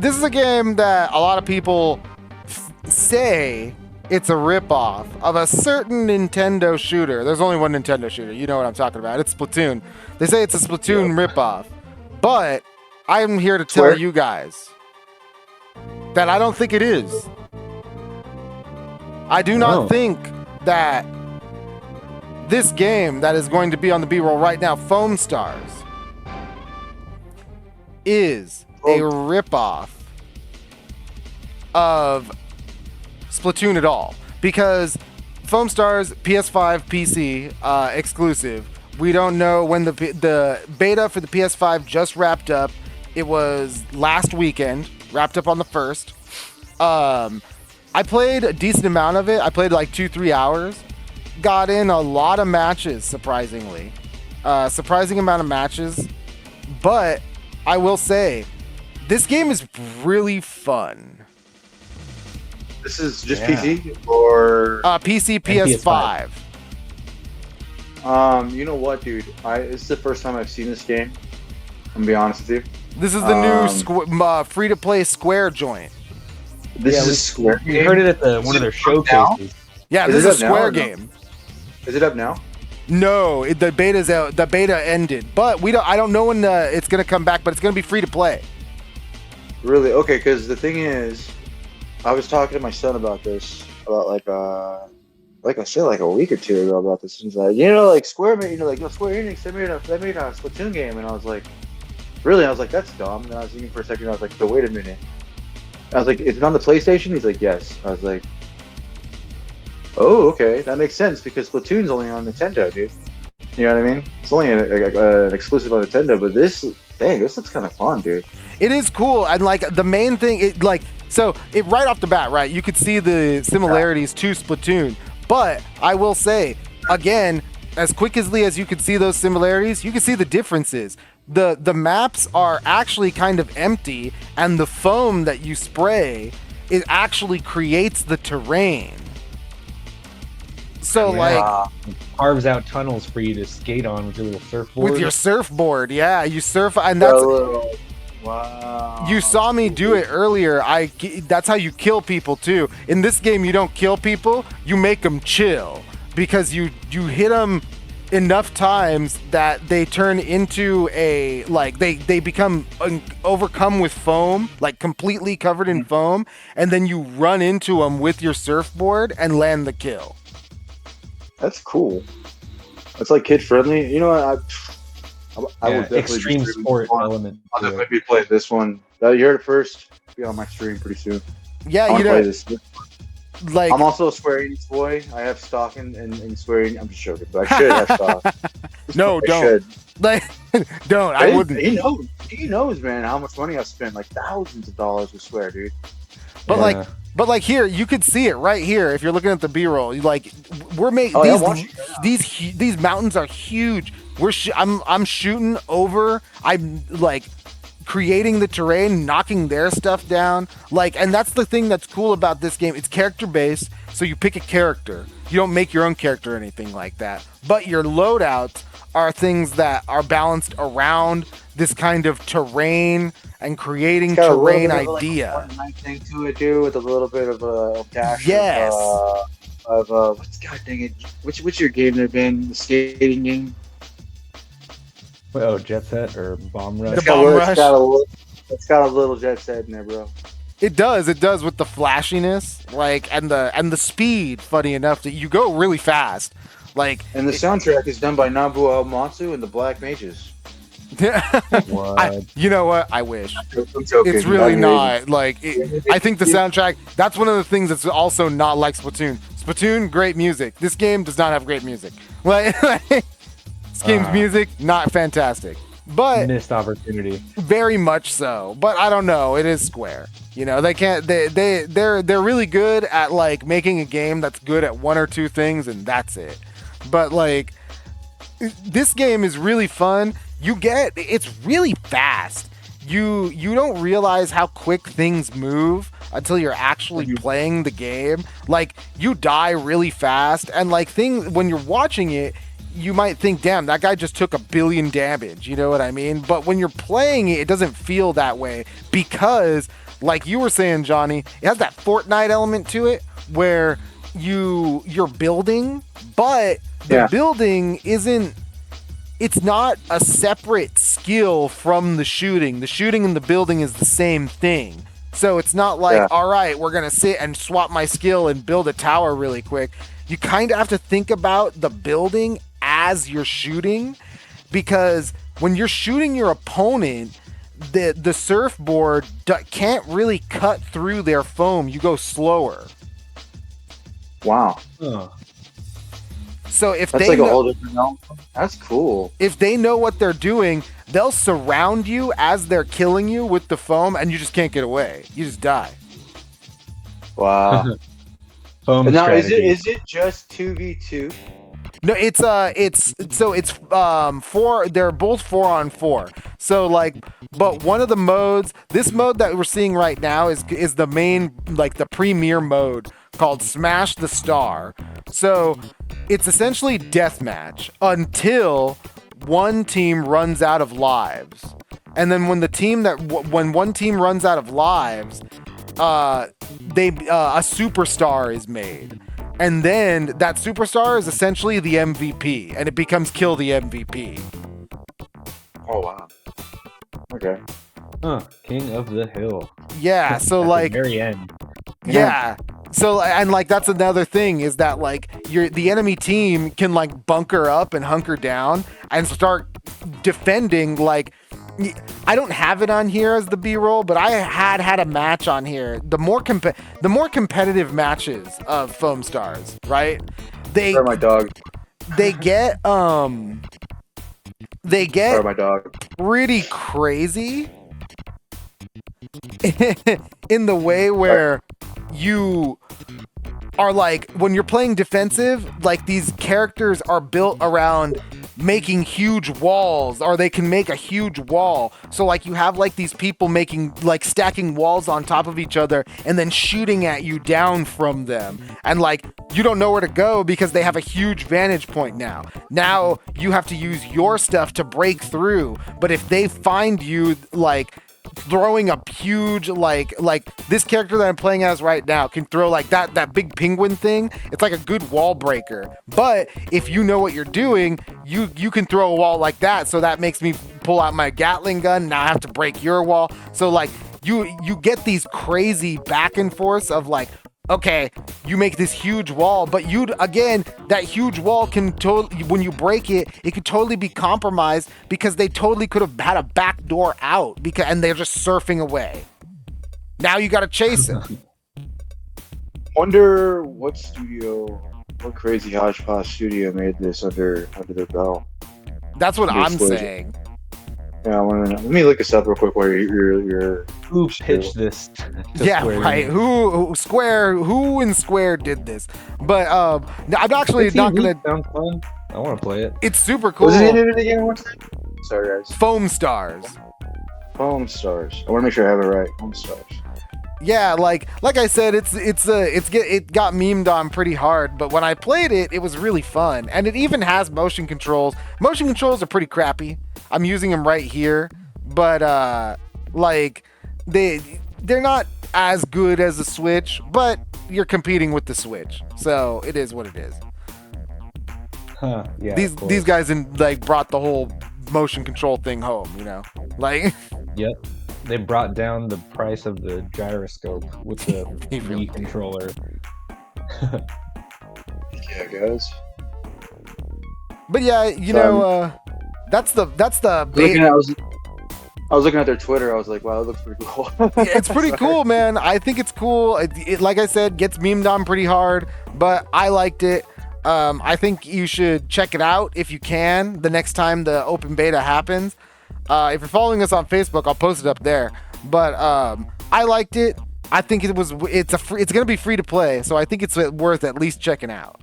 this is a game that a lot of people say it's a ripoff of a certain Nintendo shooter. There's only one Nintendo shooter. You know what I'm talking about. It's Splatoon. They say it's a Splatoon ripoff. But I'm here to tell you guys that I don't think it is. I do not think that this game that is going to be on the B-roll right now, Foamstars, is a ripoff of Splatoon at all, because Foamstars PS5 PC exclusive. We don't know when the beta for the PS5 just wrapped up. It was last weekend, wrapped up on the 1st. I played a decent amount of it. I played like 2-3 hours. Got in a lot of matches, surprisingly. Surprising amount of matches. But I will say, this game is really fun. This is just PC or PC, PS5. You know what, dude? It's the first time I've seen this game. I'm gonna be honest with you. This is the new free-to-play Square joint. This is a Square game? We heard it at one of their showcases. Yeah, this is a Square game. Is it up now? No, the beta's out. The beta ended, but I don't know when it's gonna come back. But it's gonna be free to play. Really? Okay, because the thing is, I was talking to my son about this about like I said, like a week or two ago about this. And he's like, like Square made, Square Enix, they made a Splatoon game, and I was like, really? I was like, that's dumb. And I was thinking for a second, I was like, but wait a minute. I was like, is it on the PlayStation? He's like, yes. I was like, oh, okay, that makes sense because Splatoon's only on Nintendo, dude. You know what I mean? It's only an exclusive on Nintendo, but this looks kind of fun, dude. It is cool, and like the main thing, right off the bat, right? You could see the similarities to Splatoon, but I will say again, as quickly as you can see those similarities, you can see the differences. The maps are actually kind of empty, and the foam that you spray, it actually creates the terrain. So it carves out tunnels for you to skate on with your little surfboard. With your surfboard, yeah, you surf, and that's. Wow. You saw me do it earlier. That's how you kill people too. In this game, you don't kill people; you make them chill because you hit them enough times that they turn into they become overcome with foam, like completely covered in foam, and then you run into them with your surfboard and land the kill. That's cool. That's like kid friendly. You know what? I would definitely extreme sport element. I'll definitely be playing this one. You heard it first. Be on my stream pretty soon. Yeah, play this. Like, I'm also a Square Enix boy. I have stock in Square Enix. I'm just joking, but I should have stock. No, don't. Don't. I wouldn't. He knows, man, how much money I spent. Like thousands of dollars with Square, dude. But like here, you could see it right here. If you're looking at the B-roll, like we're making these mountains are huge. I'm shooting over. I'm like creating the terrain, knocking their stuff down. And that's the thing that's cool about this game. It's character based, so you pick a character. You don't make your own character or anything like that. But your loadouts are things that are balanced around this kind of terrain and creating terrain idea. Like a nice thing to it, too, with a little bit of a dash. Yes. God dang it! What's your game there, Ben? The skating game. Oh, Jet Set or Bomb Rush? The Bomb Rush. It's got a little Jet Set in there, bro. It does with the flashiness, and the speed. Funny enough, that you go really fast, And the soundtrack is done by Nobuo Uematsu and the Black Mages. You know what? I wish. I'm joking. It's really not I think the soundtrack. That's one of the things that's also not like Splatoon. Splatoon, great music. This game does not have great music. This game's music, not fantastic. But missed opportunity. Very much so. But I don't know. It is Square. They can't. They're really good at making a game that's good at one or two things, and that's it. But this game is really fun. It's really fast. You don't realize how quick things move until you're actually playing the game. You die really fast, and when you're watching it, you might think, damn, that guy just took 1 billion damage. You know what I mean? But when you're playing it, it doesn't feel that way because like you were saying, Johnny, it has that Fortnite element to it where you're building, but the building isn't. It's not a separate skill from the shooting. The shooting and the building is the same thing. So it's not like, all right, we're going to sit and swap my skill and build a tower really quick. You kind of have to think about the building as you're shooting, because when you're shooting your opponent, the surfboard can't really cut through their foam. You go slower. Wow. So if that's they like a whole different element. That's cool. If they know what they're doing, they'll surround you as they're killing you with the foam, and you just can't get away. You just die. Wow. Foam now strategy. is it just 2v2? No, it's 4. They're both 4-on-4. So like, but one of the modes, this mode that we're seeing right now is the main, like the premier mode called Smash the Star. So it's essentially deathmatch until one team runs out of lives, and then when one team runs out of lives, a superstar is made. And then that superstar is essentially the MVP, and it becomes kill the MVP. Oh, wow. Okay. King of the Hill. Yeah, so At like... the very end. Yeah. So, and like, that's another thing, is that like, the enemy team can like bunker up and hunker down and start defending. Like, I don't have it on here as the B-roll, but I had a match on here. The more competitive matches of Foamstars, right? Sorry, my dog. They get Sorry, my dog. pretty crazy in the way where you are like, when you're playing defensive, like these characters are built around making huge walls, or they can make a huge wall. So like you have like these people making, like stacking walls on top of each other and then shooting at you down from them. And like, you don't know where to go because they have a huge vantage point now. Now you have to use your stuff to break through. But if they find you like throwing a huge, like this character that I'm playing as right now can throw like that big penguin thing. It's like a good wall breaker. But if you know what you're doing, you can throw a wall like that. So that makes me pull out my Gatling gun. Now I have to break your wall. So like you get these crazy back and forths of like, okay, you make this huge wall, but that huge wall can when you break it, it could totally be compromised because they totally could have had a back door out and they're just surfing away. Now you got to chase it. Wonder what crazy hodgepodge studio made this under their belt. That's what I'm saying. Yeah, let me look this up real quick while you're Who pitched this? Yeah, right. Who in Square did this? But I'm actually not gonna. Sounds fun. I want to play it. It's super cool. What's the name of it again? Sorry, guys. Foamstars. Foamstars. I want to make sure I have it right. Foamstars. Yeah, like I said, it got memed on pretty hard, but when I played it, it was really fun, and it even has motion controls. Motion controls are pretty crappy. I'm using them right here, but like they're not as good as the Switch, but you're competing with the Switch, so it is what it is. Yeah. These guys brought the whole motion control thing home, like. Yep. They brought down the price of the gyroscope with the Wii controller. Yeah, guys. But yeah, that's the. I was looking at their Twitter. I was like, wow, it looks pretty cool. It's pretty cool, man. I think it's cool. It, like I said, gets memed on pretty hard, but I liked it. I think you should check it out if you can the next time the open beta happens. If you're following us on Facebook, I'll post it up there. But I liked it. I think it's going to be free to play, so I think it's worth at least checking out.